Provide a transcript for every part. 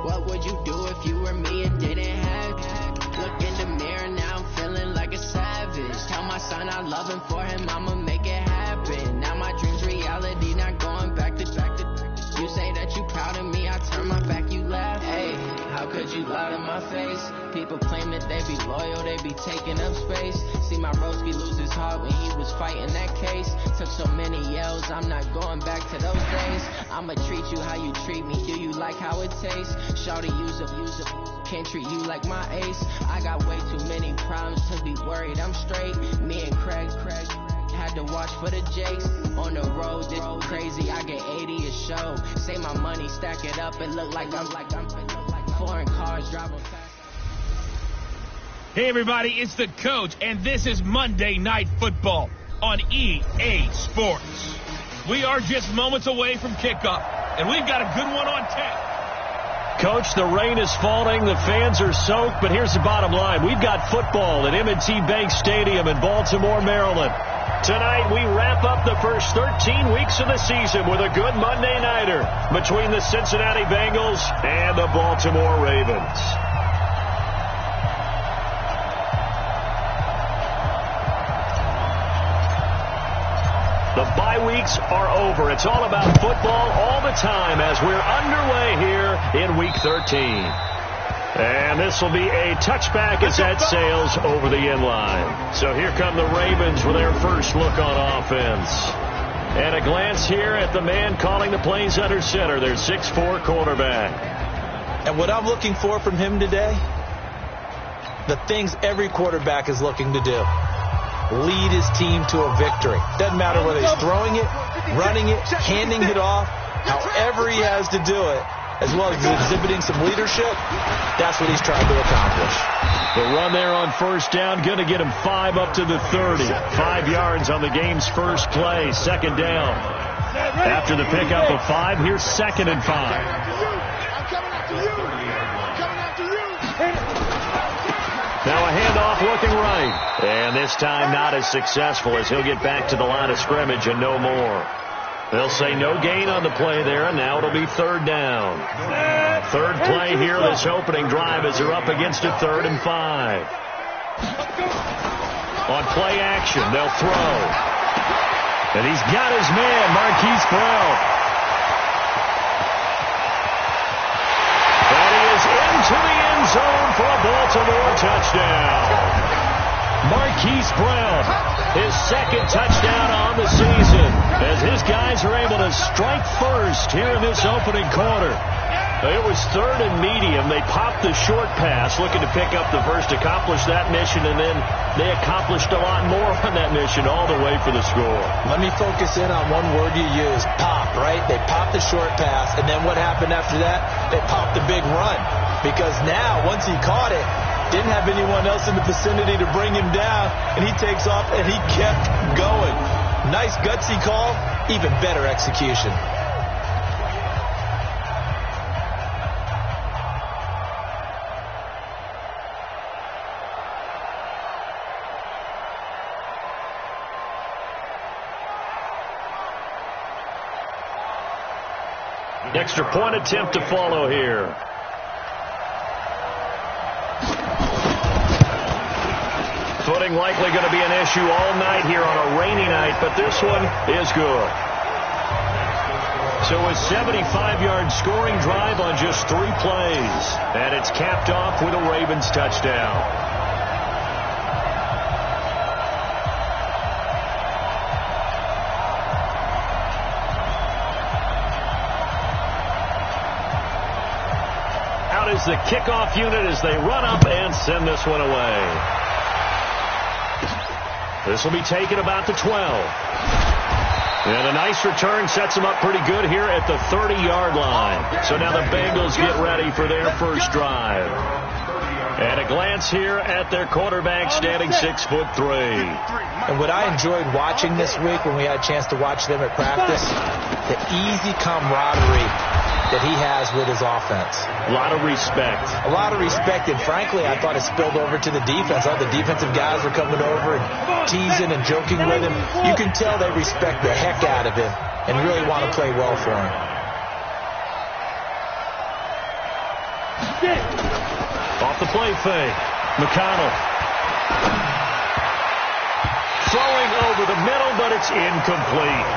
What would you do if you were me and didn't have you? Look in the mirror, now I'm feeling like a savage. Tell my son I love him, for him I'ma make it happen. Now my dream's reality, not going back to. You say that you proud of me, I turn my back, you laugh. Hey, how could you lie to my face? People claim that they be loyal, they be taking up space. See my broski lose his heart when he was fighting that case. Took so many yells, I'm not going back to those days. I'ma treat you how you treat me, do you like how it tastes? Shawty, use up, can't treat you like my ace. I got way too many problems to be worried, I'm straight. Me and Craig had to watch for the Jakes. On the road, this crazy, I get 80 a show. Say my money, stack it up, and look like I'm foreign cars driving fast. Hey everybody, it's the coach, and this is Monday Night Football on EA Sports. We are just moments away from kickoff, and we've got a good one on tap. Coach, the rain is falling, the fans are soaked, but here's the bottom line. We've got football at M&T Bank Stadium in Baltimore, Maryland. Tonight, we wrap up the first 13 weeks of the season with a good Monday nighter between the Cincinnati Bengals and the Baltimore Ravens. The bye weeks are over. It's all about football all the time as we're underway here in Week 13. And this will be a touchback as that sails over the end line. So here come the Ravens with their first look on offense. And a glance here at the man calling the plays under center, their 6'4" quarterback. And what I'm looking for from him today, the things every quarterback is looking to do. Lead his team to a victory. Doesn't matter whether he's throwing it, running it, handing it off, however he has to do it, as well as exhibiting some leadership, that's what he's trying to accomplish. The run there on first down, going to get him 5 up to the 30. 5 yards on the game's first play, second down. After the pickup of 5, here's 2nd and 5. Now a handoff looking right. And this time not as successful as he'll get back to the line of scrimmage and no more. They'll say no gain on the play there, and now it'll be 3rd down. 3rd play here this opening drive as they're up against a 3rd and 5. On play action, they'll throw. And he's got his man, Marquise Brown. And he is into the end zone for a Baltimore touchdown. Marquise Brown, his 2nd touchdown on the season, as his guys are able to strike first here in this opening quarter. It was 3rd and medium. They popped the short pass, looking to pick up the first, accomplish that mission, and then they accomplished a lot more on that mission all the way for the score. Let me focus in on one word you used, pop, right? They popped the short pass, and then what happened after that? They popped the big run, because now, once he caught it, didn't have anyone else in the vicinity to bring him down, and he takes off, and he kept going. Nice gutsy call, even better execution. Extra point attempt to follow here. Footing likely going to be an issue all night here on a rainy night, but this one is good. So a 75-yard scoring drive on just 3 plays, and it's capped off with a Ravens touchdown. Out is the kickoff unit as they run up and send this one away. This will be taken about the 12. And a nice return sets them up pretty good here at the 30-yard line. So now the Bengals get ready for their first drive. And a glance here at their quarterback standing 6'3". And what I enjoyed watching this week when we had a chance to watch them at practice, the easy camaraderie that he has with his offense. A lot of respect. A lot of respect, and frankly, I thought it spilled over to the defense. All the defensive guys were coming over and teasing and joking with him. You can tell they respect the heck out of him and really want to play well for him. Off the play fake. McConnell. Throwing over the middle, but it's incomplete.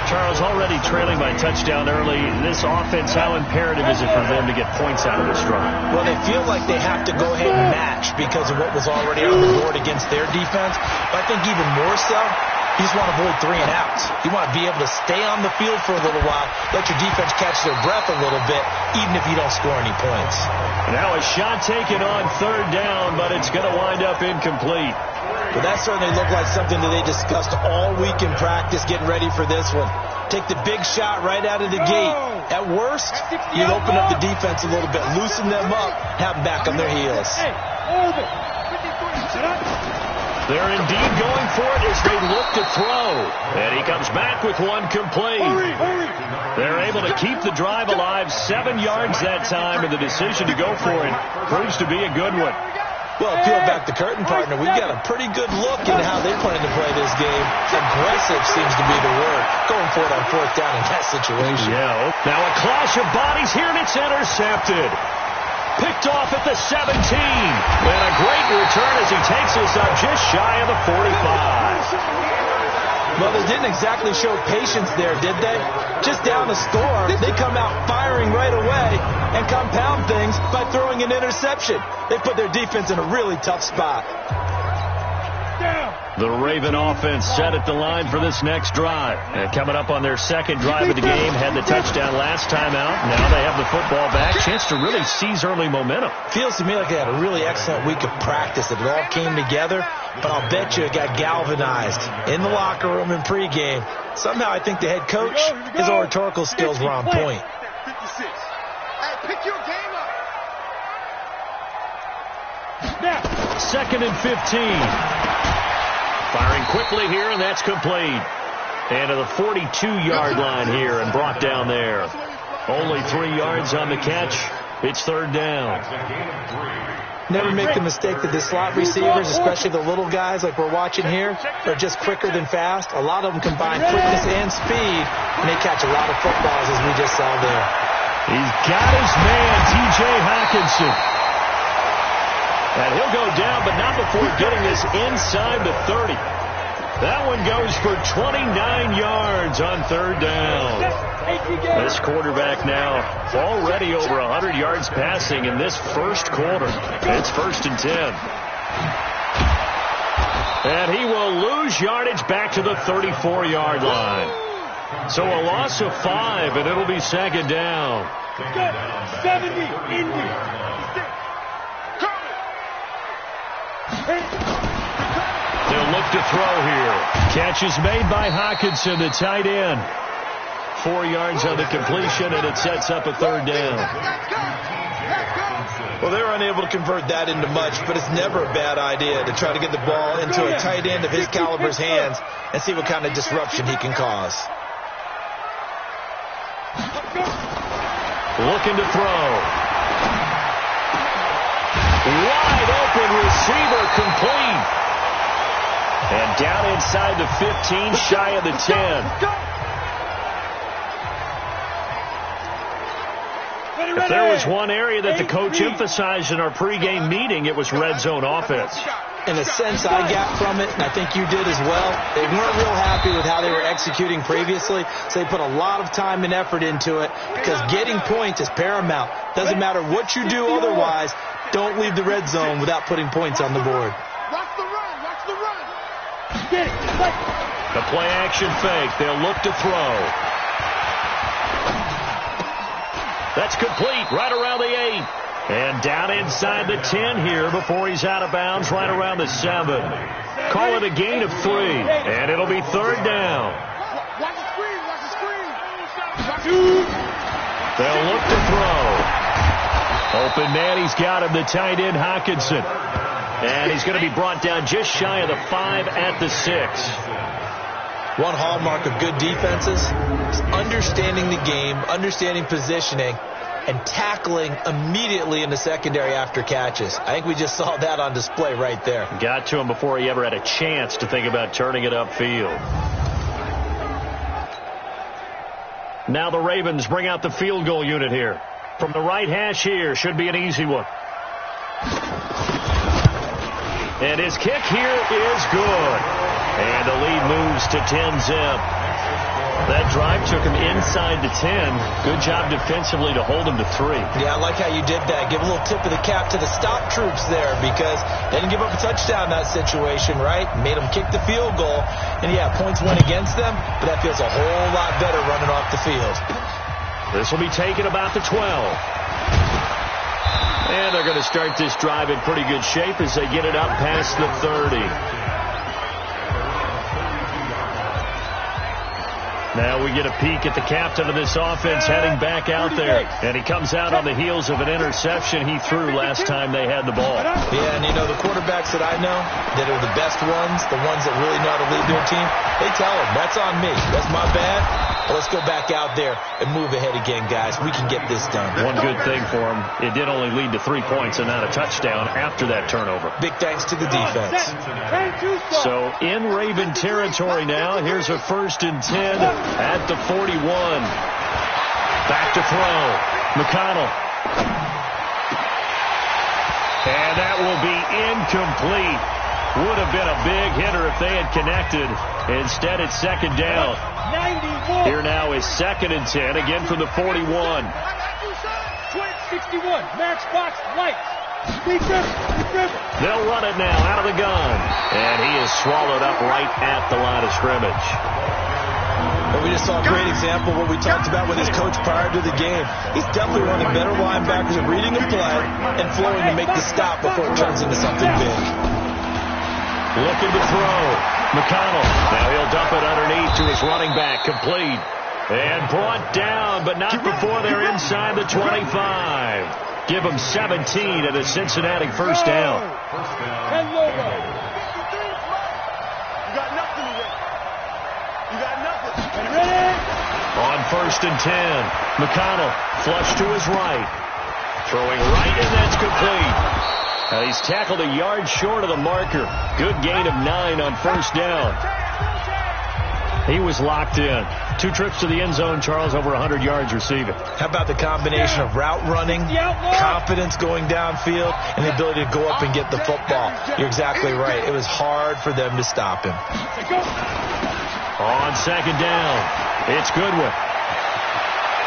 Charles, already trailing by touchdown early. This offense, how imperative is it for them to get points out of this drive? Well, they feel like they have to go ahead and match because of what was already on the board against their defense. But I think even more so, you just want to avoid 3 and outs. You want to be able to stay on the field for a little while, let your defense catch their breath a little bit, even if you don't score any points. Now a shot taken on 3rd down, but it's going to wind up incomplete. But that certainly looked like something that they discussed all week in practice getting ready for this one. Take the big shot right out of the gate. At worst, you open up the defense a little bit, loosen them up, have them back on their heels. They're indeed going for it as they look to throw. And he comes back with one complete. They're able to keep the drive alive, 7 yards that time, and the decision to go for it proves to be a good one. Well, peel back the curtain, partner. We've got a pretty good look into how they plan to play this game. Aggressive seems to be the word. Going for it on 4th down in that situation. Yeah. Now a clash of bodies here, and it's intercepted. Picked off at the 17. And a great return as he takes us up just shy of the 45. Well, they didn't exactly show patience there, did they? Just down the score, they come out firing right away and compound things by throwing an interception. They put their defense in a really tough spot. The Raven offense set at the line for this next drive. And coming up on their 2nd drive of the game, had the touchdown last time out. Now they have the football back. Chance to really seize early momentum. Feels to me like they had a really excellent week of practice. It all came together. But I'll bet you it got galvanized in the locker room in pregame. Somehow I think the head coach, his oratorical skills were on point. 56. Hey, pick your game up. 2nd and 15. Firing quickly here, and that's complete. And to the 42-yard line here and brought down there. Only 3 yards on the catch. It's 3rd down. Never make the mistake that the slot receivers, especially the little guys like we're watching here, are just quicker than fast. A lot of them combine quickness and speed, and they catch a lot of footballs, as we just saw there. He's got his man, T.J. Hockenson. And he'll go down, but not before getting this inside the 30. That one goes for 29 yards on 3rd down. This quarterback now already over 100 yards passing in this first quarter. It's 1st and 10. And he will lose yardage back to the 34-yard line. So a loss of 5, and it'll be 2nd down. 70, Indy. They'll look to throw here. Catch is made by Hockenson, the tight end. 4 yards on the completion, and it sets up a 3rd down. Well, they were unable to convert that into much, but it's never a bad idea to try to get the ball into a tight end of his caliber's hands and see what kind of disruption he can cause. Looking to throw. Wide open receiver, complete. And down inside the 15, shy of the 10. If there was one area that the coach emphasized in our pregame meeting, it was red zone offense. In a sense, I got from it, and I think you did as well. They weren't real happy with how they were executing previously, so they put a lot of time and effort into it because getting points is paramount. Doesn't matter what you do otherwise, don't leave the red zone without putting points on the board. Watch the run. Watch the run. The play action fake. They'll look to throw. That's complete right around the 8. And down inside the 10 here before he's out of bounds right around the 7. Call it a gain of 3. And it'll be 3rd down. Watch the screen. Watch the screen. They'll look to throw. Open man, he's got him, the tight end Hockenson. And he's going to be brought down just shy of the 5 at the 6. One hallmark of good defenses is understanding the game, understanding positioning, and tackling immediately in the secondary after catches. I think we just saw that on display right there. Got to him before he ever had a chance to think about turning it upfield. Now the Ravens bring out the field goal unit here. From the right hash here, should be an easy one. And his kick here is good. And the lead moves to 10-zip. That drive took him inside the 10. Good job defensively to hold him to 3. Yeah, I like how you did that. Give a little tip of the cap to the stop troops there because they didn't give up a touchdown in that situation, right? Made them kick the field goal. And, yeah, points went against them, but that feels a whole lot better running off the field. This will be taken about the 12. And they're going to start this drive in pretty good shape as they get it up past the 30. Now we get a peek at the captain of this offense heading back out there. And he comes out on the heels of an interception he threw last time they had the ball. Yeah, and you know, the quarterbacks that I know that are the best ones, the ones that really know how to lead their team, they tell them, that's on me. That's my bad. But let's go back out there and move ahead again, guys. We can get this done. One good thing for him, it did only lead to 3 points and not a touchdown after that turnover. Big thanks to the defense. So in Raven territory now, here's a 1st and 10 at the 41. Back to throw. McConnell. And that will be incomplete. Would have been a big hitter if they had connected. Instead, it's 2nd down. Here now is 2nd and 10, again from the 41. 61, max box, light. They'll run it now out of the gun. And he is swallowed up right at the line of scrimmage. Well, we just saw a great example of what we talked about with his coach prior to the game. He's definitely running better linebackers at reading the play and flowing to make the stop before it turns into something big. Looking to throw. McConnell. Now he'll dump it underneath to his running back. Complete. And brought down, but not before they're inside the 25. Give them 17 at a Cincinnati 1st down. On 1st and 10, McConnell flush to his right. Throwing right, and that's complete. He's tackled a yard short of the marker. Good gain of 9 on 1st down. He was locked in. 2 trips to the end zone, Charles, over 100 yards receiving. How about the combination of route running, confidence going downfield, and the ability to go up and get the football? You're exactly right. It was hard for them to stop him. On 2nd down, it's Goodwin.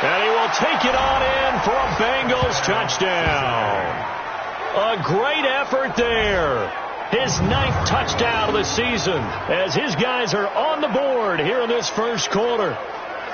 And he will take it on in for a Bengals touchdown. A great effort there. His 9th touchdown of the season as his guys are on the board here in this 1st quarter.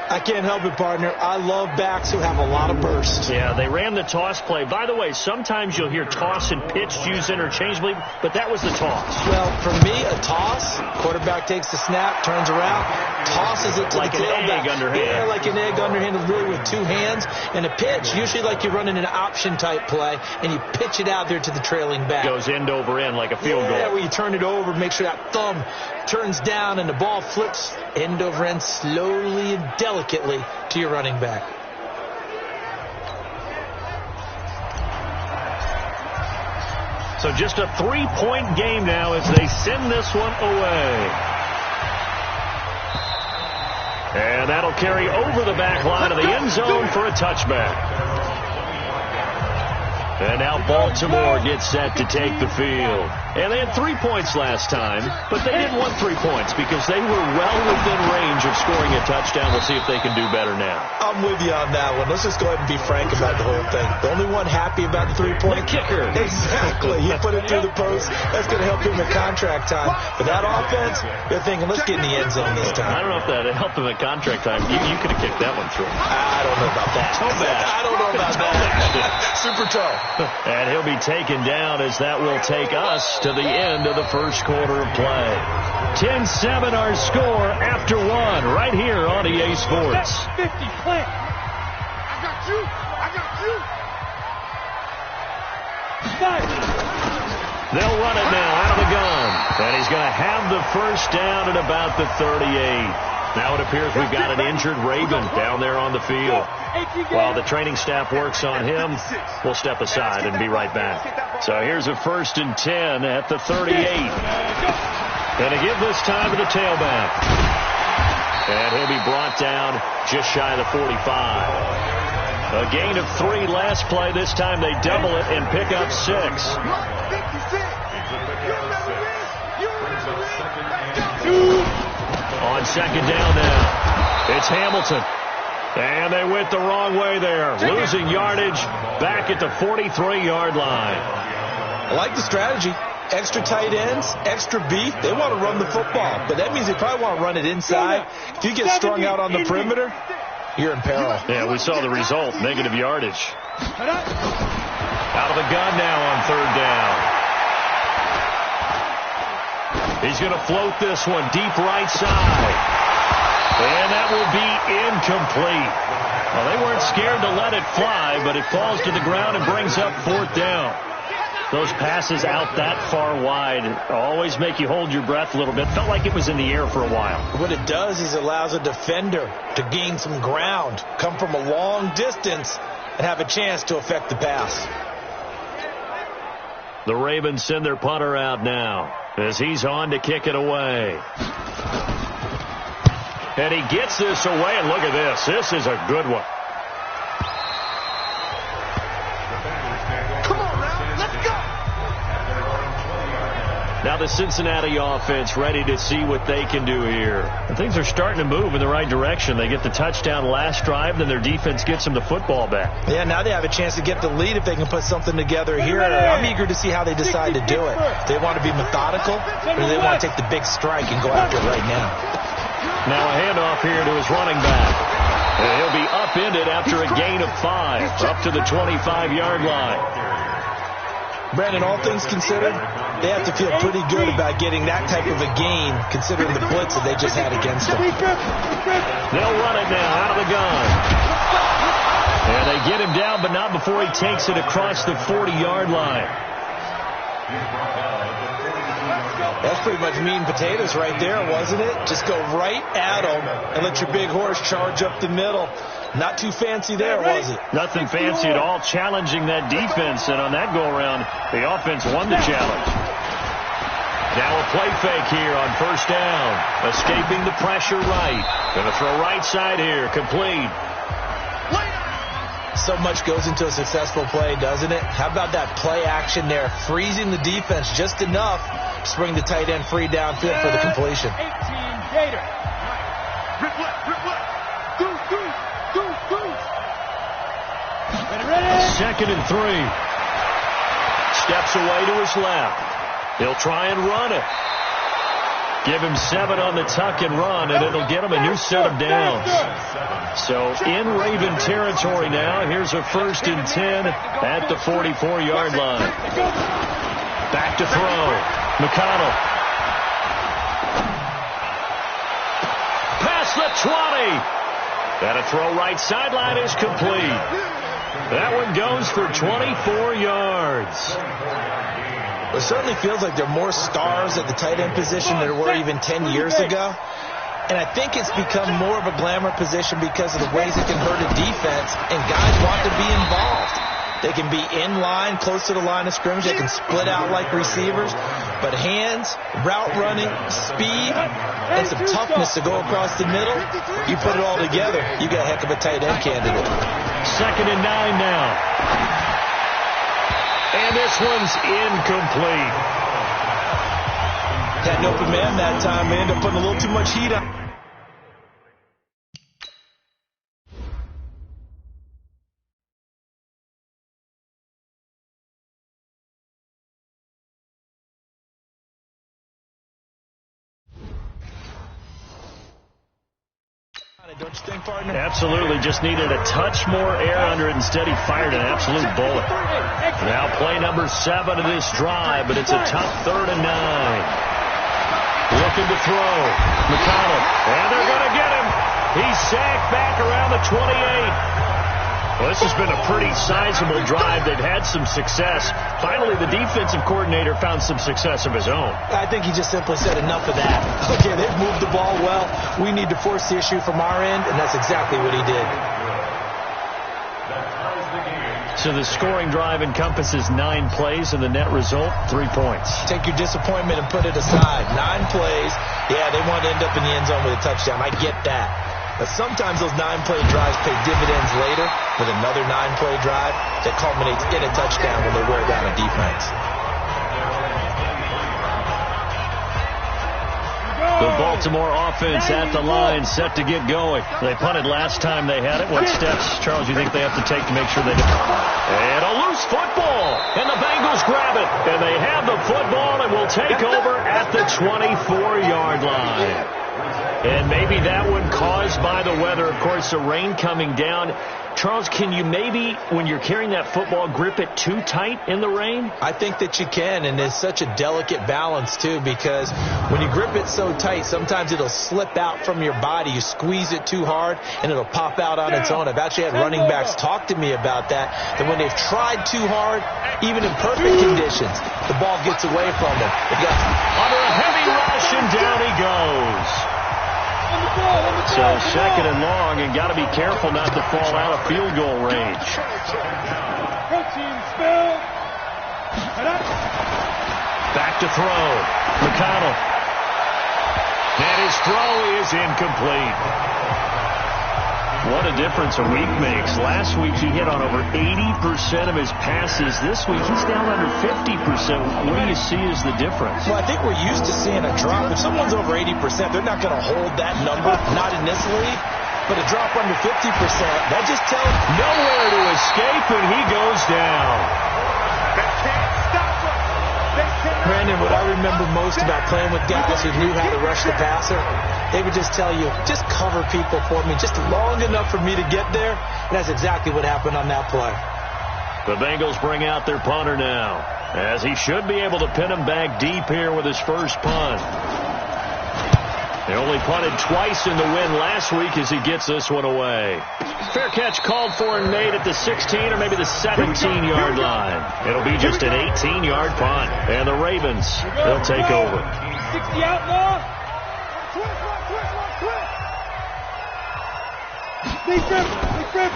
I can't help it, partner. I love backs who have a lot of burst. Yeah, they ran the toss play. By the way, sometimes you'll hear toss and pitch used interchangeably, but that was the toss. Well, for me, a toss, quarterback takes the snap, turns around, tosses it to like the tailback. Like an egg underhand. Yeah, like an egg underhand, really with 2 hands. And a pitch, usually like you're running an option type play, and you pitch it out there to the trailing back. Goes end over end like a field goal. Yeah, where you turn it over, make sure that thumb turns down, and the ball flips end over end slowly and delicately to your running back. So just a 3-point game now as they send this one away. And that'll carry over the back line of the end zone for a touchback. And now Baltimore gets set to take the field. And they had 3 points last time, but they didn't want 3 points because they were well within range of scoring a touchdown. We'll see if they can do better now. I'm with you on that one. Let's just go ahead and be frank about the whole thing. The only one happy about the 3-point kicker. Exactly. He put it through the post. That's going to help him in contract time. But that offense, they're thinking, let's get in the end zone this time. I don't know if that helped him in contract time. You could have kicked that one through. I don't know about that. Toe bad. I don't know about that. Super toe. And he'll be taken down as that will take us to the end of the 1st quarter of play. 10-7 our score after 1 right here on EA Sports. 50, plant. I got you. I got you. 5. They'll run it now out of the gun. And he's going to have the 1st down at about the 38. Now it appears we've got an injured Raven down there on the field. While the training staff works on him, we'll step aside and be right back. So here's a 1st and 10 at the 38. And to give this time to the tailback. And he'll be brought down just shy of the 45. A gain of 3 last play. This time they double it and pick up 6. On second down now, it's Hamilton. And they went the wrong way there, losing yardage back at the 43-yard line. I like the strategy. Extra tight ends, extra beef. They want to run the football, but that means they probably want to run it inside. If you get strung out on the perimeter, you're in peril. Yeah, we saw the result, negative yardage. Out of the gun now on third down. He's going to float this one deep right side. And that will be incomplete. Well, they weren't scared to let it fly, but it falls to the ground and brings up 4th down. Those passes out that far wide always make you hold your breath a little bit. Felt like it was in the air for a while. What it does is it allows a defender to gain some ground, come from a long distance, and have a chance to affect the pass. The Ravens send their punter out now as he's on to kick it away. And he gets this away, and look at this. This is a good one. Come on, now, let's go. Now the Cincinnati offense ready to see what they can do here. And things are starting to move in the right direction. They get the touchdown last drive, then their defense gets them the football back. Yeah, now they have a chance to get the lead if they can put something together here. I'm eager to see how they decide to do it. Do they want to be methodical, or do they want to take the big strike and go after it right now? Now a handoff here to his running back. And he'll be upended after a gain of 5, up to the 25-yard line. Brandon, all things considered, they have to feel pretty good about getting that type of a gain, considering the blitz that they just had against them. They'll run it now out of the gun. And they get him down, but not before he takes it across the 40-yard line. That's pretty much meat and potatoes right there, wasn't it? Just go right at them and let your big horse charge up the middle. Not too fancy there, was it? Nothing fancy at all, challenging that defense. And on that go-around, the offense won the challenge. Now a play fake here on first down. Escaping the pressure right. Going to throw right side here, complete. So much goes into a successful play, doesn't it? How about that play action there? Freezing the defense just enough to bring the tight end free downfield for the completion. 18 Gator. Rip left. Go. Ready. 2nd and 3. Steps away to his left. He'll try and run it. Give him 7 on the tuck and run, and it'll get him a new set of downs. So in Raven territory now. Here's a 1st and 10 at the 44-yard line. Back to throw. McConnell. Past the 20. And a throw right sideline is complete. That one goes for 24 yards. It certainly feels like there are more stars at the tight end position than there were even 10 years ago. And I think it's become more of a glamour position because of the ways it can hurt a defense, and guys want to be involved. They can be in line, close to the line of scrimmage. They can split out like receivers. But hands, route running, speed, and some toughness to go across the middle, you put it all together, you got a heck of a tight end candidate. 2nd and 9 now. And this one's incomplete. Had an open man that time. They ended up putting a little too much heat on. Don't you think, partner? Absolutely. Just needed a touch more air under it. Instead, he fired an absolute bullet. Now play number 7 of this drive, but it's a tough 3rd and 9. Looking to throw. McConnell. And they're going to get him. He's sacked back around the 28. Well, this has been a pretty sizable drive. They've had some success. Finally, the defensive coordinator found some success of his own. I think he just simply said enough of that. Okay, they've moved the ball well. We need to force the issue from our end, and that's exactly what he did. So the scoring drive encompasses 9 plays, and the net result, 3 points. Take your disappointment and put it aside. 9 plays. Yeah, they want to end up in the end zone with a touchdown. I get that. But sometimes those 9-play drives pay dividends later with another 9-play drive that culminates in a touchdown when they wear down a defense. The Baltimore offense at the line, set to get going. They punted last time they had it. What steps, Charles, you think they have to take to make sure they do? And a loose football. And the Bengals grab it. And they have the football and will take over at the 24-yard line. And maybe that one caused by the weather. Of course, the rain coming down. Charles, can you maybe, when you're carrying that football, grip it too tight in the rain? I think that you can, and it's such a delicate balance, too, because when you grip it so tight, sometimes it'll slip out from your body. You squeeze it too hard, and it'll pop out on its own. I've actually had running backs talk to me about that when they've tried too hard, even in perfect conditions, the ball gets away from them. Under a heavy rush, and down he goes. So second and long, and got to be careful not to fall out of field goal range. Back to throw. McConnell. And his throw is incomplete. What a difference a week makes. Last week he hit on over 80% of his passes. This week he's down under 50%. What do you see as the difference? Well, I think we're used to seeing a drop. If someone's over 80%, they're not going to hold that number, not in this league. But a drop under 50%, that just tells nowhere to escape, and he goes down. Brandon, what I remember most about playing with guys who knew how to rush the passer, they would just tell you, just cover people for me, just long enough for me to get there. And that's exactly what happened on that play. The Bengals bring out their punter now, as he should be able to pin him back deep here with his first punt. They only punted twice in the win last week as he gets this one away. Fair catch called for and made at the 16 or maybe the 17-yard line. It'll be just an 18-yard punt. And the Ravens, they'll take over. 60 outlaw.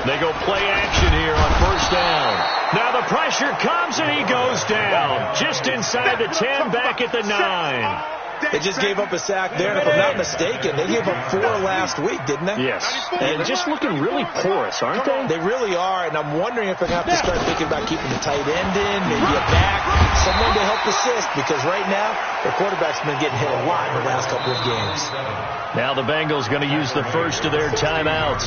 They go play action here on first down. Now the pressure comes and he goes down. Just inside the 10, back at the 9. They just gave up a sack there, and if I'm not mistaken, they gave up 4 last week, didn't they? Yes. And just looking really porous, aren't they? They really are, and I'm wondering if they're going to have to start thinking about keeping the tight end in, maybe a back, someone to help assist, because right now, their quarterback's been getting hit a lot in the last couple of games. Now the Bengals going to use the first of their timeouts.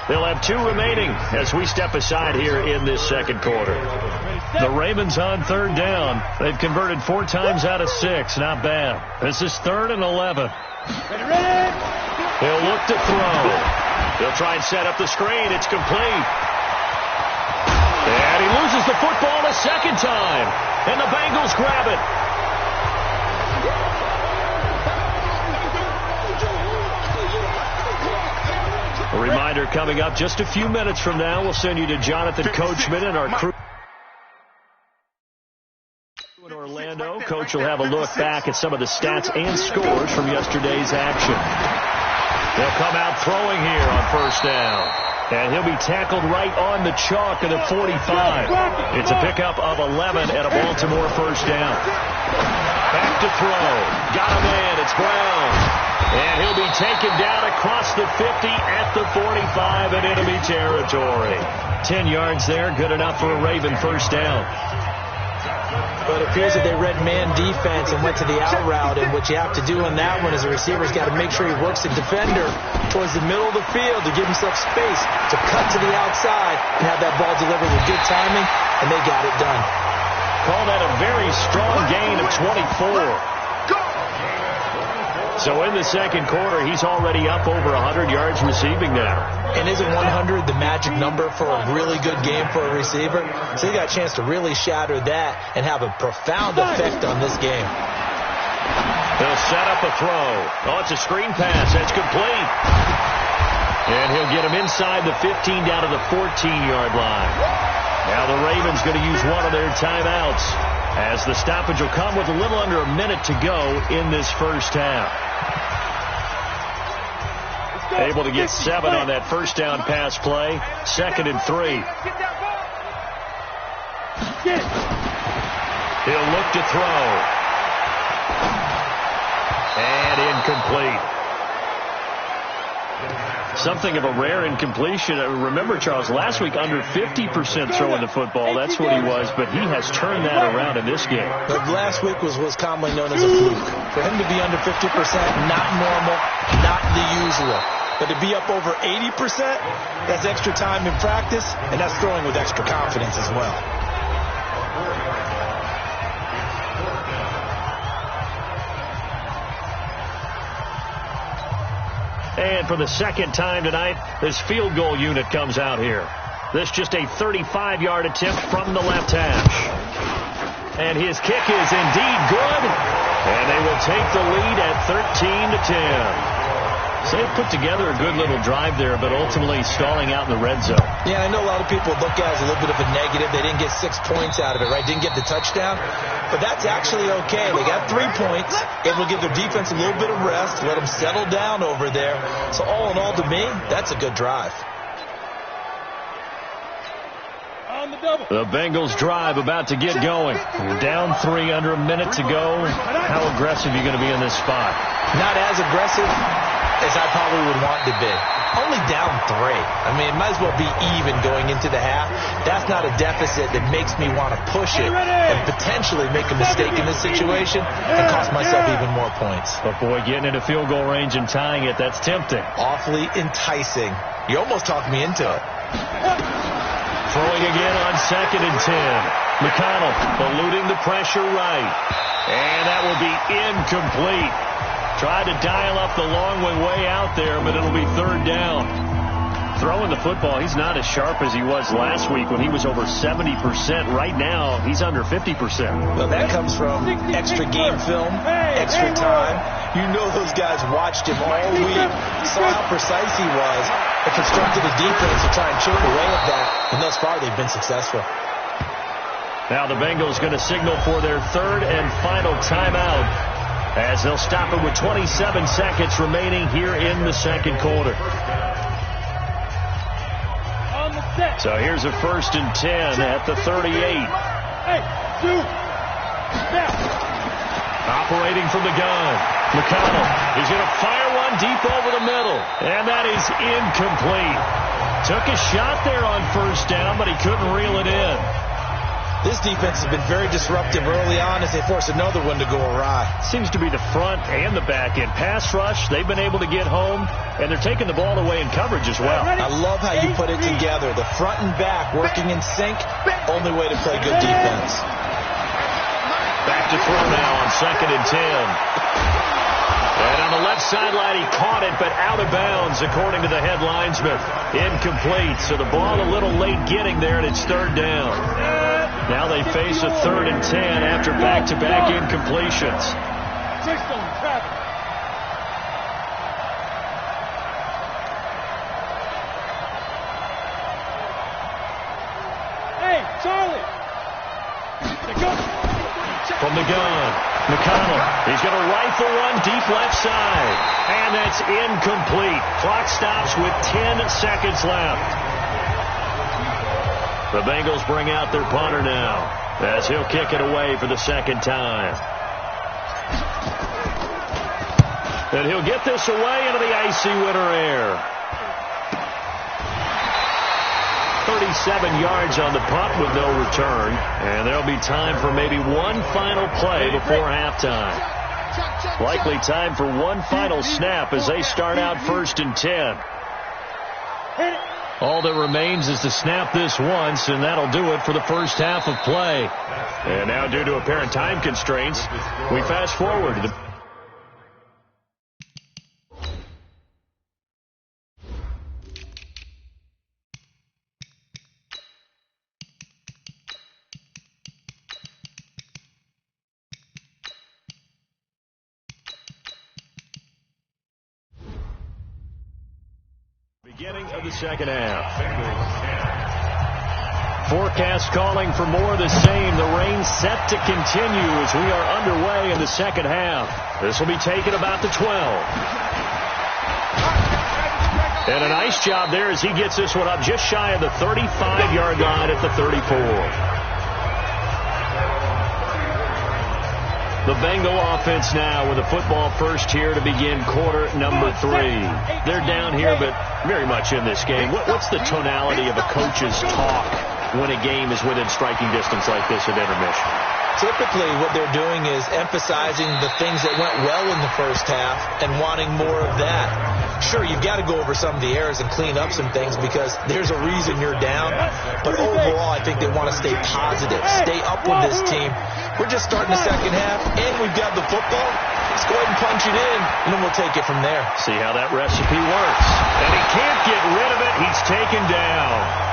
They'll have 2 remaining as we step aside here in this second quarter. The Ravens on third down. They've converted 4 times out of 6. Not bad. This is 3rd and 11. They'll look to throw. They'll try and set up the screen. It's complete. And he loses the football a second time. And the Bengals grab it. A reminder coming up just a few minutes from now. We'll send you to Jonathan Coachman and our crew in Orlando. Coach will have a look back at some of the stats and scores from yesterday's action. They'll come out throwing here on first down. And he'll be tackled right on the chalk of the 45. It's a pickup of 11 at a Baltimore first down. Back to throw. Got him in. It's Brown. And he'll be taken down across the 50 at the 45 in enemy territory. 10 yards there, good enough for a Raven first down. But it appears that they read man defense and went to the out route, and what you have to do on that one is the receiver's got to make sure he works the defender towards the middle of the field to give himself space to cut to the outside and have that ball delivered with good timing, and they got it done. Call that a very strong gain of 24. So in the second quarter, he's already up over 100 yards receiving now. And isn't 100 the magic number for a really good game for a receiver? So he got a chance to really shatter that and have a profound effect on this game. They'll set up a throw. Oh, it's a screen pass. That's complete. And he'll get him inside the 15 down to the 14-yard line. Now the Ravens going to use one of their timeouts, as the stoppage will come with a little under a minute to go in this first half. Able to get 7 on that first down pass play. 2nd and 3. He'll look to throw. And incomplete. Something of a rare incompletion. Remember, Charles, last week under 50% throwing the football. That's what he was, but he has turned that around in this game. But last week was what's commonly known as a fluke. For him to be under 50%, not normal, not the usual. But to be up over 80%, that's extra time in practice, and that's throwing with extra confidence as well. And for the second time tonight, this field goal unit comes out here. This just a 35-yard attempt from the left hash. And his kick is indeed good. And they will take the lead at 13-10. So they put together a good little drive there, but ultimately stalling out in the red zone. Yeah, I know a lot of people look at it as a little bit of a negative. They didn't get 6 points out of it, right? Didn't get the touchdown. But that's actually okay. They got 3 points. Able to give their defense a little bit of rest, let them settle down over there. So all in all, to me, that's a good drive. The Bengals drive about to get going. Down 3, under a minute to go. How aggressive are you going to be in this spot? Not as aggressive as I probably would want to be. Only down 3. I mean, it might as well be even going into the half. That's not a deficit that makes me want to push it and potentially make a mistake in this situation and cost myself even more points. But boy, getting into field goal range and tying it, that's tempting. Awfully enticing. You almost talked me into it. Throwing again on 2nd and 10. McConnell eluding the pressure right. And that will be incomplete. Tried to dial up the long way out there, but it'll be 3rd down. Throwing the football, he's not as sharp as he was last week when he was over 70%. Right now, he's under 50%. Well, that comes from extra game film, extra time. You know those guys watched him all week, saw how precise he was, and constructed a defense to try and chip away at that. And thus far, they've been successful. Now the Bengals going to signal for their 3rd and final timeout, as they'll stop it with 27 seconds remaining here in the 2nd quarter. So here's a 1st and 10 at the 38. Operating from the gun. McConnell is going to fire one deep over the middle. And that is incomplete. Took a shot there on 1st down, but he couldn't reel it in. This defense has been very disruptive early on as they force another one to go awry. Seems to be the front and the back end. Pass rush, they've been able to get home, and they're taking the ball away in coverage as well. I love how you put it together. The front and back working in sync, only way to play good defense. Back to throw now on 2nd and 10. And on the left sideline, he caught it, but out of bounds, according to the head linesman. Incomplete, so the ball a little late getting there, and it's 3rd down. Now they face a 3rd and 10 after back-to-back incompletions. Hey, Charlie! From the gun, McConnell, he's going to rifle one deep left side. And that's incomplete. Clock stops with 10 seconds left. The Bengals bring out their punter now, as he'll kick it away for the 2nd time. And he'll get this away into the icy winter air. 37 yards on the punt with no return. And there'll be time for maybe one final play before halftime. Likely time for one final snap as they start out 1st and 10. All that remains is to snap this once, and that'll do it for the first half of play. And now, due to apparent time constraints, we fast forward to the... beginning of the 2nd half. Forecast calling for more of the same. The rain set to continue as we are underway in the 2nd half. This will be taken about the 12. And a nice job there as he gets this one up just shy of the 35-yard line at the 34. The Bengal offense now with a football first here to begin quarter number 3. They're down here, but very much in this game. What's the tonality of a coach's talk when a game is within striking distance like this at intermission? Typically, what they're doing is emphasizing the things that went well in the first half and wanting more of that. Sure, you've got to go over some of the errors and clean up some things because there's a reason you're down. But overall, I think they want to stay positive, stay up with this team. We're just starting the second half, and we've got the football. Let's go ahead and punch it in, and then we'll take it from there. See how that recipe works. And he can't get rid of it. He's taken down.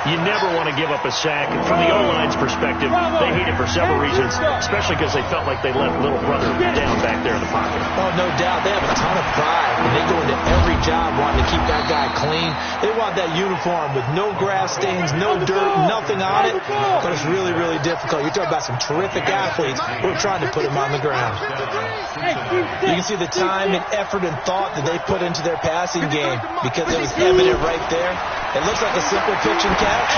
You never want to give up a sack. From the O-line's perspective, they hate it for several reasons, especially because they felt like they left little brother down back there in the pocket. Oh, no doubt. They have a ton of pride, and they go into every job wanting to keep that guy clean. They want that uniform with no grass stains, no dirt, nothing on it. But it's really, really difficult. You're talking about some terrific athletes who are trying to put him on the ground. You can see the time and effort and thought that they put into their passing game because it was evident right there. It looks like a simple pitch and catch,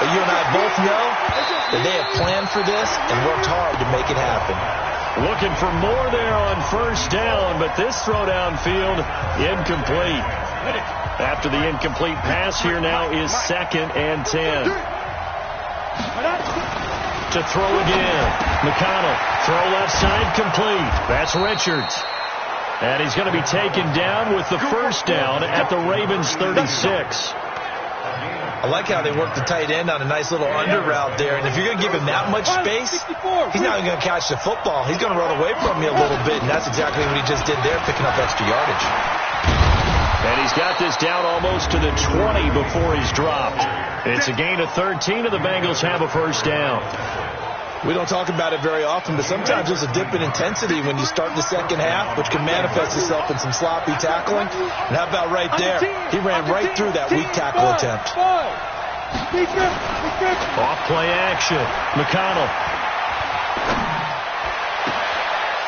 but you and I both know that they have planned for this and worked hard to make it happen. Looking for more there on first down, but this throw downfield incomplete. After the incomplete pass, here now is 2nd and 10. To throw again. McConnell, throw left side, complete. That's Richards. And he's going to be taken down with the first down at the Ravens 36. I like how they work the tight end on a nice little under route there. And if you're going to give him that much space, he's not even going to catch the football. He's going to run away from you a little bit, and that's exactly what he just did there, picking up extra yardage. And he's got this down almost to the 20 before he's dropped. It's a gain of 13, and the Bengals have a first down. We don't talk about it very often, but sometimes there's a dip in intensity when you start the second half, which can manifest itself in some sloppy tackling. And how about right there? He ran right through that weak tackle attempt. Off play action. McConnell.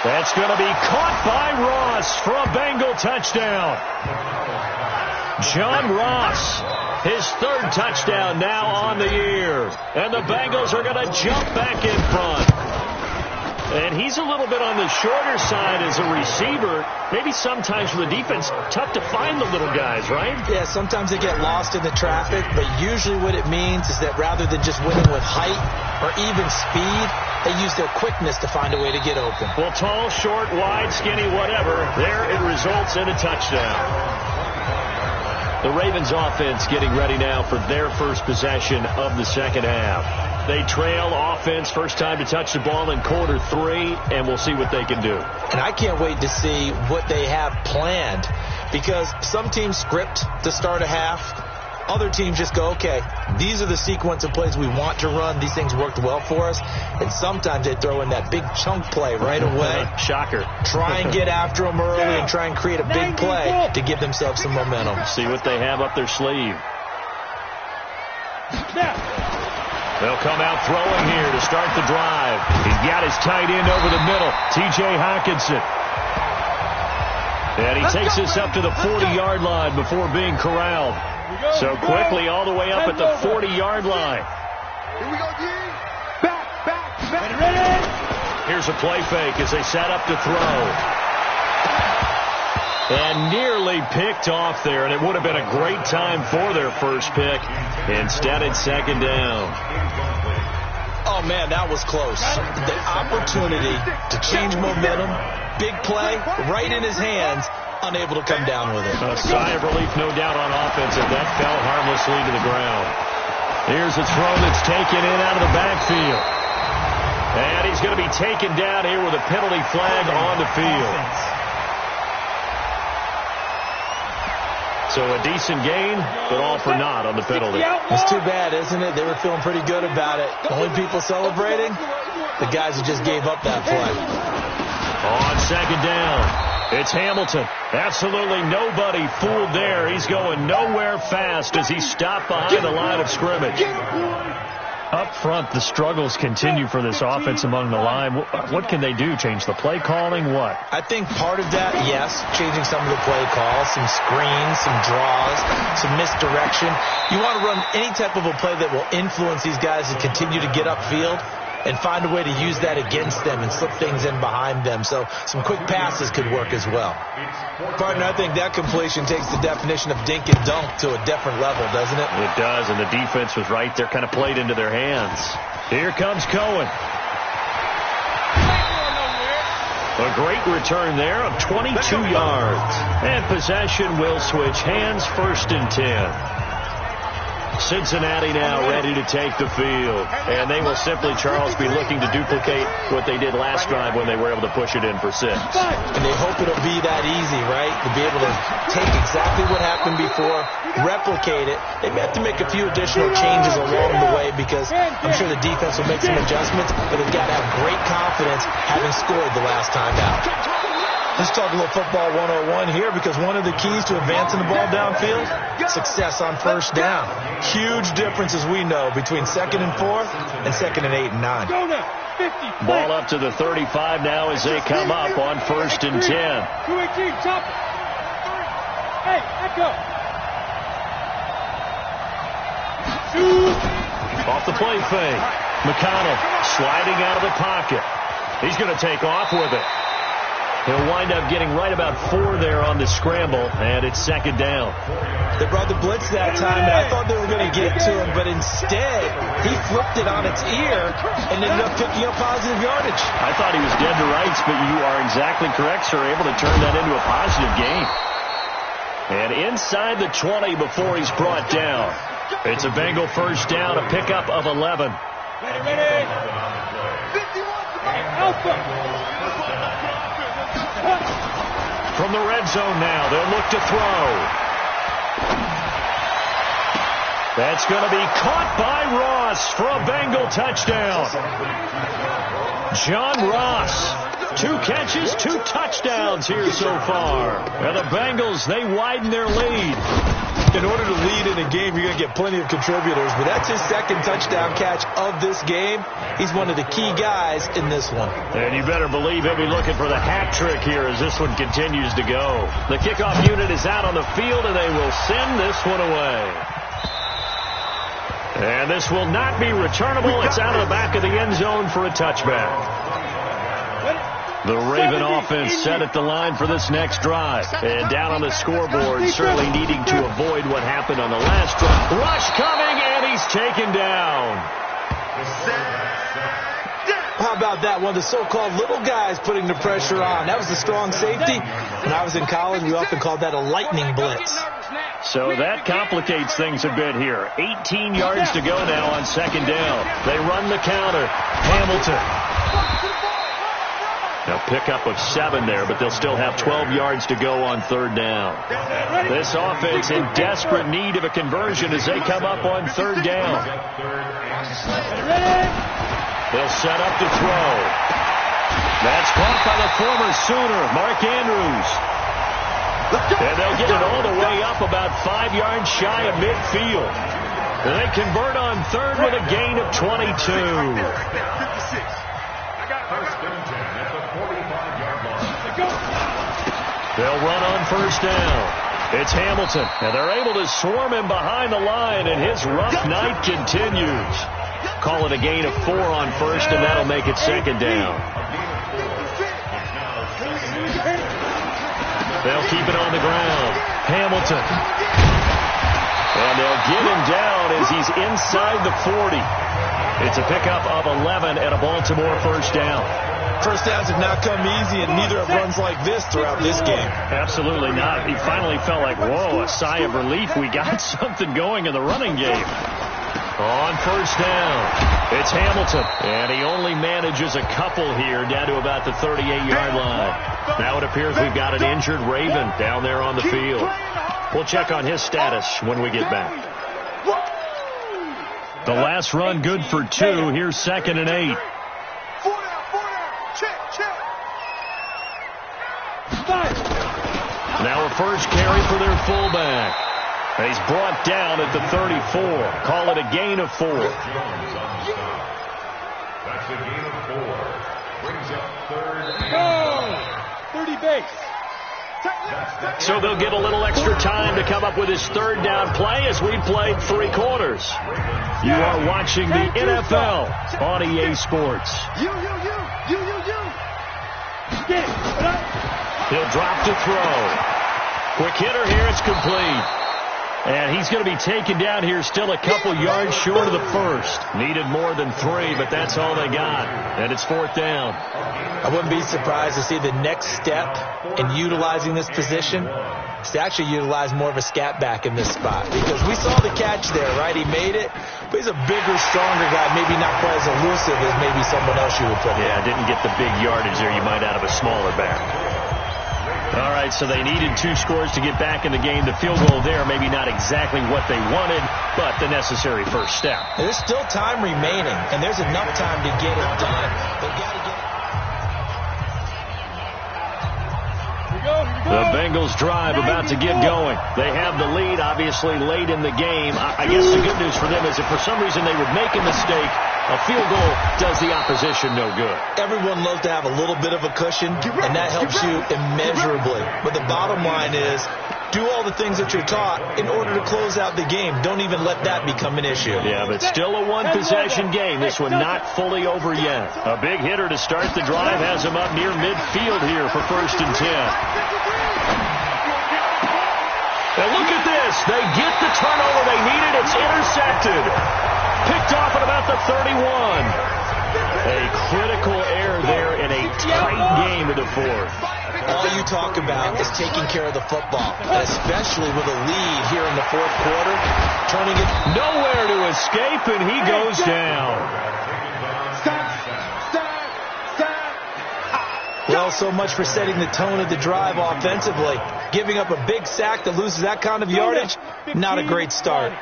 That's going to be caught by Ross for a Bengal touchdown. John Ross, his 3rd touchdown now on the year. And the Bengals are going to jump back in front. And he's a little bit on the shorter side as a receiver. Maybe sometimes for the defense, tough to find the little guys, right? Yeah, sometimes they get lost in the traffic, but usually what it means is that rather than just winning with height or even speed, they use their quickness to find a way to get open. Well, tall, short, wide, skinny, whatever, there it results in a touchdown. The Ravens offense getting ready now for their first possession of the second half. They trail offense, first time to touch the ball in quarter 3, and we'll see what they can do. And I can't wait to see what they have planned, because some teams script to start a half. Other teams just go, okay, these are the sequence of plays we want to run. These things worked well for us. And sometimes they throw in that big chunk play right away. Shocker. Try and get after them early and try and create a big play to give themselves some momentum. See what they have up their sleeve. They'll come out throwing here to start the drive. He's got his tight end over the middle, T.J. Hockenson. And he takes this up to the 40-yard line before being corralled. So quickly all the way up at the 40-yard line. Here we go, G. Back. Ready. Here's a play fake as they set up to throw. And nearly picked off there, and it would have been a great time for their first pick. Instead, it's 2nd down. Oh, man, that was close. The opportunity to change momentum, big play, right in his hands, unable to come down with it. A sigh of relief, no doubt, on offense as that fell harmlessly to the ground. Here's a throw that's taken in out of the backfield. And he's going to be taken down here with a penalty flag on the field. So a decent gain, but all for naught on the penalty. It's too bad, isn't it? They were feeling pretty good about it. Only people celebrating, the guys who just gave up that play. On 2nd down, it's Hamilton. Absolutely nobody fooled there. He's going nowhere fast as he stopped behind the line of scrimmage. Up front, the struggles continue for this offense among the line. What can they do? Change the play calling? What? I think part of that, yes, changing some of the play calls, some screens, some draws, some misdirection. You want to run any type of a play that will influence these guys to continue to get upfield. and find a way to use that against them and slip things in behind them. So some quick passes could work as well. Partner, I think that completion takes the definition of dink and dunk to a different level, doesn't it? It does, and the defense was right there, kind of played into their hands. Here comes Cohen. A great return there of 22 yards. And possession will switch hands, 1st and 10. Cincinnati now ready to take the field. And they will simply, Charles, be looking to duplicate what they did last drive when they were able to push it in for 6. And they hope it'll be that easy, right? To be able to take exactly what happened before, replicate it. They may have to make a few additional changes along the way because I'm sure the defense will make some adjustments, but they've got to have great confidence having scored the last time out. Let's talk a little football 101 here because one of the keys to advancing the ball downfield, success on 1st down. Huge difference, as we know, between 2nd and 4th and 2nd and 8 and 9. Ball up to the 35 now as they come up on 1st and 10. 218, chop. Hey, let go. Off the play fake. McConnell sliding out of the pocket. He's going to take off with it. He'll wind up getting right about 4 there on the scramble, and it's 2nd down. They brought the blitz that time, and I thought they were going to get to him, but instead, he flipped it on its ear and ended up picking up positive yardage. I thought he was dead to rights, but you are exactly correct, sir, able to turn that into a positive gain. And inside the 20 before he's brought down. It's a Bengal 1st down, a pickup of 11. From the red zone now, they'll look to throw. That's going to be caught by Ross for a Bengal touchdown. John Ross, 2 catches, 2 touchdowns here so far. And the Bengals, they widen their lead. In order to lead in a game, you're going to get plenty of contributors, but that's his 2nd touchdown catch of this game. He's one of the key guys in this one. And you better believe he'll be looking for the hat trick here as this one continues to go. The kickoff unit is out on the field, and they will send this one away. And this will not be returnable. It's out of the back of the end zone for a touchback. The Raven offense set at the line for this next drive. And down on the scoreboard, certainly needing to avoid what happened on the last drive. Rush coming, and he's taken down. How about that? One of the so-called little guys putting the pressure on. That was the strong safety. When I was in college, we often called that a lightning blitz. So that complicates things a bit here. 18 yards to go now on 2nd down. They run the counter. Hamilton. Now pickup of 7 there, but they'll still have 12 yards to go on 3rd down. This offense in desperate need of a conversion as they come up on 3rd down. They'll set up to throw. That's caught by the former Sooner, Mark Andrews. And they'll get it all the way up about 5 yards shy of midfield. And they convert on 3rd with a gain of 22. They'll run on 1st down. It's Hamilton, and they're able to swarm him behind the line, and his rough night continues. Call it a gain of 4 on 1st, and that'll make it 2nd down. They'll keep it on the ground. Hamilton. And they'll get him down as he's inside the 40. It's a pickup of 11 and a Baltimore 1st down. 1st downs have not come easy, and neither have runs like this throughout this game. Absolutely not. He finally felt like, whoa, a sigh of relief. We got something going in the running game. On 1st down, it's Hamilton. And he only manages a couple here down to about the 38-yard line. Now it appears we've got an injured Raven down there on the field. We'll check on his status when we get back. The last run good for 2. Here's 2nd and 8. Now a first carry for their fullback. He's brought down at the 34. Call it a gain of 4. That's a gain of 4. Brings up 3rd. Go! 30 base. So they'll get a little extra time to come up with his third down play as we played 3 quarters. You are watching the NFL on EA Sports. He'll drop to throw. Quick hitter here. It's complete. And he's going to be taken down here still a couple yards short of the first. Needed more than 3, but that's all they got. And it's 4th down. I wouldn't be surprised to see the next step in utilizing this position is to actually utilize more of a scat back in this spot. Because we saw the catch there, right? He made it, but he's a bigger, stronger guy, maybe not quite as elusive as maybe someone else you would put in. Yeah, didn't get the big yardage there you might out of a smaller back. All right, so they needed 2 scores to get back in the game. The field goal there, maybe not exactly what they wanted, but the necessary first step. There's still time remaining, and there's enough time to get it done. They've got to get it. The Bengals drive about to get going. They have the lead, obviously, late in the game. I guess the good news for them is if for some reason they would make a mistake, a field goal does the opposition no good. Everyone loves to have a little bit of a cushion, and that helps you immeasurably. But the bottom line is, do all the things that you're taught in order to close out the game. Don't even let that become an issue. Yeah, but still a one-possession game. This one not fully over yet. A big hitter to start the drive has him up near midfield here for 1st and 10. And look at this. They get the turnover they needed. It's intercepted. Picked off at about the 31. A critical error there in a tight game of the 4th. All you talk about is taking care of the football, and especially with a lead here in the 4th quarter, turning it nowhere to escape, and he goes down. Well, so much for setting the tone of the drive offensively. Giving up a big sack that loses that kind of yardage, not a great start.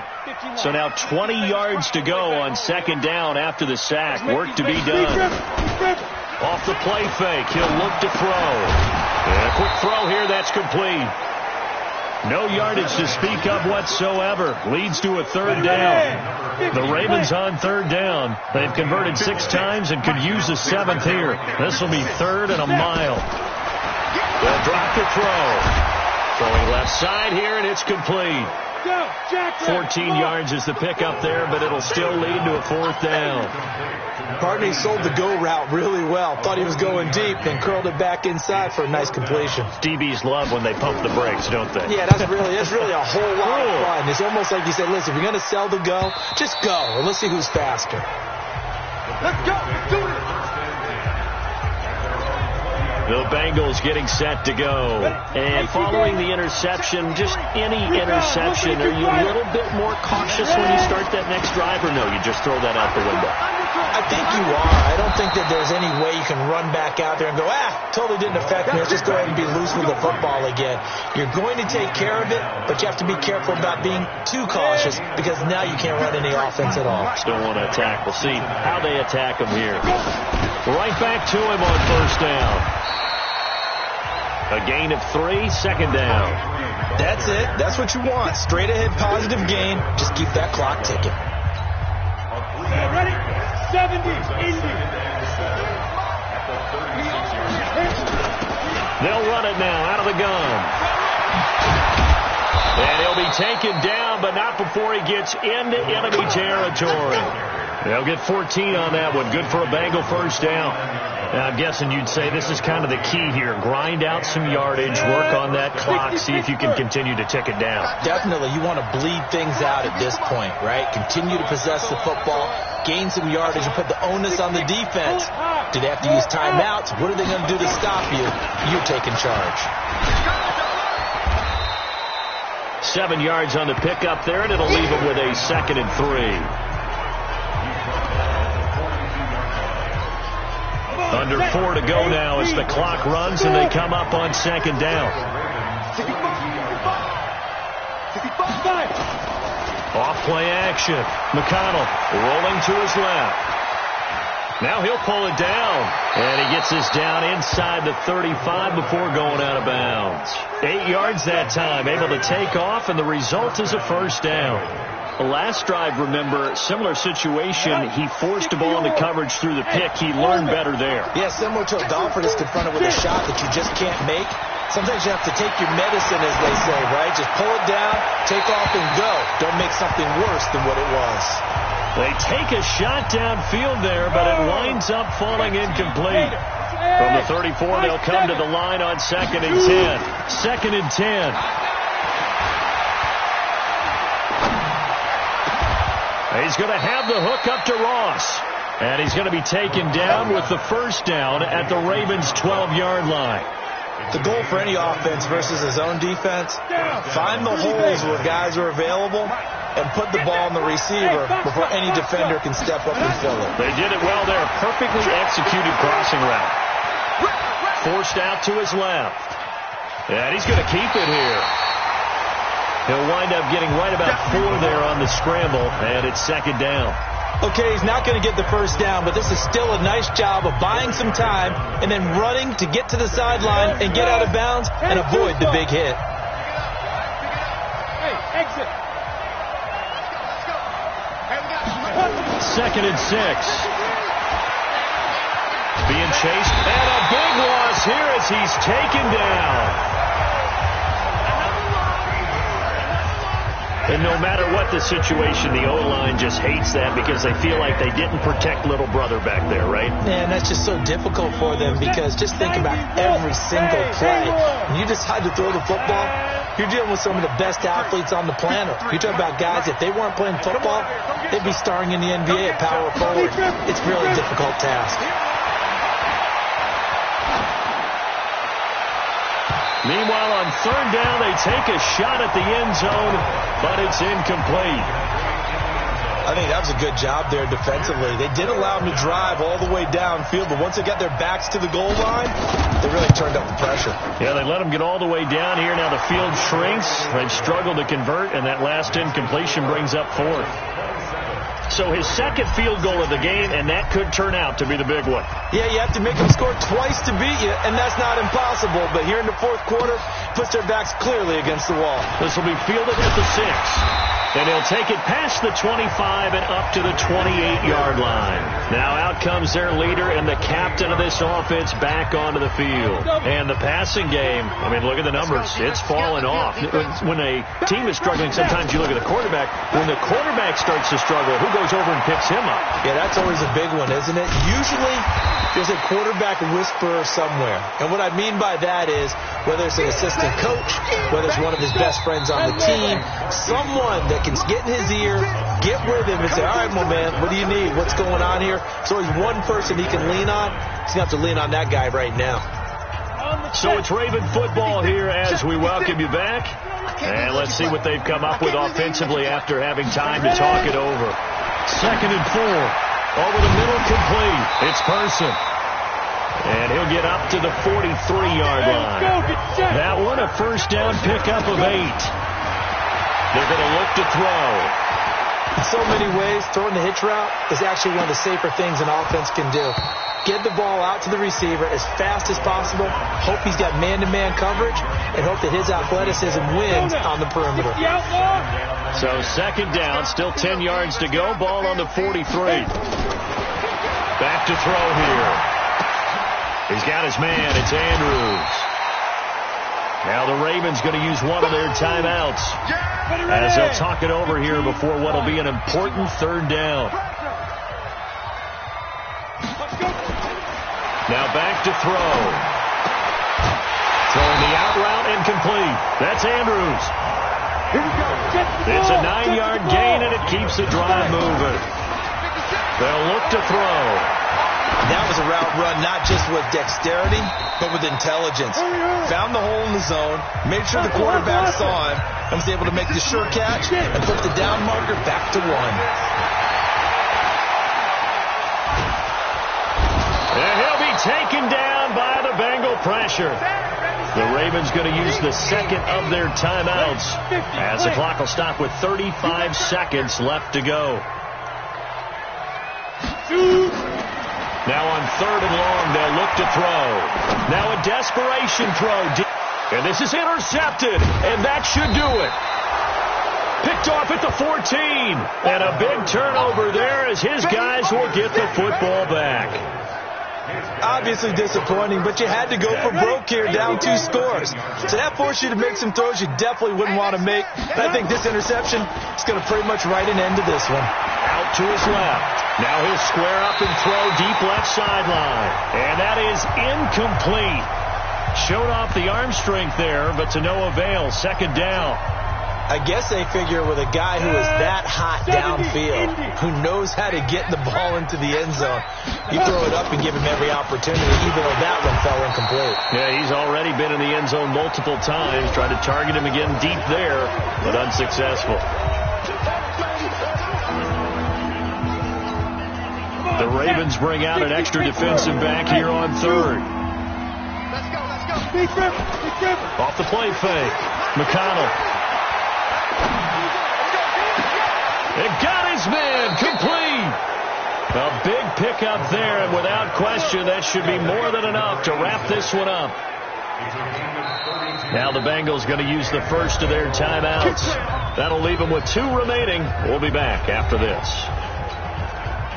So now 20 yards to go on 2nd down after the sack. Work to be done. Off the play fake, he'll look to throw. And a quick throw here, that's complete. No yardage to speak of whatsoever. Leads to a 3rd down. The Ravens on 3rd down. They've converted 6 times and could use a 7th here. This will be 3rd and a mile. They'll drop the throw. Throwing left side here, and it's complete. 14 yards is the pickup there, but it'll still lead to a 4th down. Pardon me, sold the go route really well. Thought he was going deep, then curled it back inside for a nice completion. DBs love when they pump the brakes, don't they? Yeah, that's really a whole lot of fun. It's almost like you said, listen, if you're going to sell the go, just go, and let's see who's faster. Let's go. Let's do it. The Bengals getting set to go. And following the interception, just any interception, are you a little bit more cautious when you start that next drive, or no, you just throw that out the window? I think you are. I don't think that there's any way you can run back out there and go, totally didn't affect me. Let's just go ahead and be loose with the football again. You're going to take care of it, but you have to be careful about being too cautious because now you can't run any offense at all. Still want to attack. We'll see how they attack him here. Right back to him on 1st down. A gain of 3, 2nd down. That's it. That's what you want. Straight ahead positive gain. Just keep that clock ticking. Ready? 70, 80. They'll run it now out of the gun. And he'll be taken down, but not before he gets into enemy territory. They'll get 14 on that one. Good for a Bengal 1st down. Now, I'm guessing you'd say this is kind of the key here. Grind out some yardage, work on that clock, see if you can continue to tick it down. Definitely. You want to bleed things out at this point, right? Continue to possess the football, gain some yardage, and put the onus on the defense. Do they have to use timeouts? What are they going to do to stop you? You're taking charge. 7 yards on the pickup there, and it'll leave them with a 2nd and 3. Under 4 to go now as the clock runs and they come up on 2nd down. Off play action. McConnell rolling to his left. Now he'll pull it down. And he gets this down inside the 35 before going out of bounds. 8 yards that time, able to take off, and the result is a 1st down. Last drive, remember, similar situation. He forced a ball into coverage through the pick. He learned better there. Yeah, similar to a golfer that's confronted with a shot that you just can't make. Sometimes you have to take your medicine, as they say, right? Just pull it down, take off, and go. Don't make something worse than what it was. They take a shot downfield there, but it winds up falling incomplete. From the 34, they'll come to the line on 2nd and 10. 2nd and 10. He's going to have the hook up to Ross. And he's going to be taken down with the first down at the Ravens' 12-yard line. The goal for any offense versus his own defense, find the holes where guys are available and put the ball on the receiver before any defender can step up and fill it. They did it well there. Perfectly executed crossing route. Forced out to his left. And he's going to keep it here. He'll wind up getting right about 4 there on the scramble, and it's 2nd down. Okay, he's not going to get the first down, but this is still a nice job of buying some time and then running to get to the sideline and get out of bounds and avoid the big hit. Hey, exit. 2nd and 6. Being chased, and a big loss here as he's taken down. And no matter what the situation, the O-line just hates that because they feel like they didn't protect little brother back there, right? Man, that's just so difficult for them because just think about every single play. When you decide to throw the football, you're dealing with some of the best athletes on the planet. You talk about guys, if they weren't playing football, they'd be starring in the NBA at power forward. It's a really difficult task. Meanwhile, on 3rd down, they take a shot at the end zone, but it's incomplete. I think that was a good job there defensively. They did allow them to drive all the way downfield, but once they got their backs to the goal line, they really turned up the pressure. Yeah, they let them get all the way down here. Now the field shrinks. They've struggled to convert, and that last incompletion brings up 4th. So his 2nd field goal of the game, and that could turn out to be the big one. Yeah, you have to make them score twice to beat you, and that's not impossible. But here in the 4th quarter, puts their backs clearly against the wall. This will be fielded at the 6. And he'll take it past the 25 and up to the 28-yard line. Now out comes their leader and the captain of this offense back onto the field. And the passing game, I mean, look at the numbers. It's fallen off. When a team is struggling, sometimes you look at the quarterback. When the quarterback starts to struggle, who goes over and picks him up? Yeah, that's always a big one, isn't it? Usually, there's a quarterback whisperer somewhere. And what I mean by that is, whether it's an assistant coach, whether it's one of his best friends on the team, someone that can get in his ear, get with him, and say, all right, my man, what do you need? What's going on here? So there's one person he can lean on. He's going to have to lean on that guy right now. So it's Raven football here as we welcome you back. And let's see what they've come up with offensively after having time to talk it over. 2nd and 4. Over the middle, complete. It's Person. And he'll get up to the 43-yard line. That one, a first down pickup of 8. They're going to look to throw. In so many ways, throwing the hitch route is actually one of the safer things an offense can do. Get the ball out to the receiver as fast as possible, hope he's got man-to-man coverage, and hope that his athleticism wins on the perimeter. So 2nd down, still 10 yards to go. Ball on the 43. Back to throw here. He's got his man. It's Andrews. Now the Ravens going to use one of their timeouts as they'll talk it over here before what will be an important 3rd down. Now back to throw. Throwing the out route incomplete. That's Andrews. It's a 9-yard gain, and it keeps the drive moving. They'll look to throw. That was a route run not just with dexterity, but with intelligence. Found the hole in the zone, made sure the quarterback saw him, and was able to make the sure catch and put the down marker back to 1. And he'll be taken down by the Bengal pressure. The Ravens going to use the 2nd of their timeouts as the clock will stop with 35 seconds left to go. Now on 3rd and long, they'll look to throw. Now a desperation throw. And this is intercepted, and that should do it. Picked off at the 14. And a big turnover there as his guys will get the football back. Obviously disappointing, but you had to go for broke here, down 2 scores. So that forced you to make some throws you definitely wouldn't want to make. And I think this interception is going to pretty much write an end to this one. Out to his left. Now he'll square up and throw deep left sideline. And that is incomplete. Showed off the arm strength there, but to no avail. Second down. I guess they figure with a guy who is that hot downfield, who knows how to get the ball into the end zone, you throw it up and give him every opportunity, even though that one fell incomplete. Yeah, he's already been in the end zone multiple times. Tried to target him again deep there, but unsuccessful. The Ravens bring out an extra defensive back here on third. Let's go. Big River. Off the play fake. McConnell. It got his man complete. A big pickup there, and without question, that should be more than enough to wrap this one up. Now the Bengals going to use the first of their timeouts. That'll leave them with 2 remaining. We'll be back after this.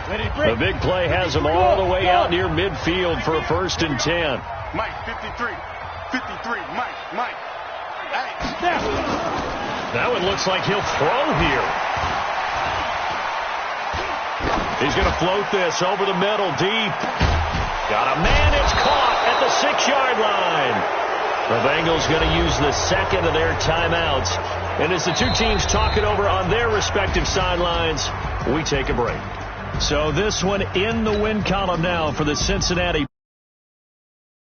The big play has them all the way out near midfield for a 1st and 10. Mike, 53, Mike. Hey, That one looks like he'll throw here. He's going to float this over the middle, deep. Got a man, it's caught at the 6-yard line. The Bengals going to use the second of their timeouts. And as the 2 teams talk it over on their respective sidelines, we take a break. So this one in the win column now for the Cincinnati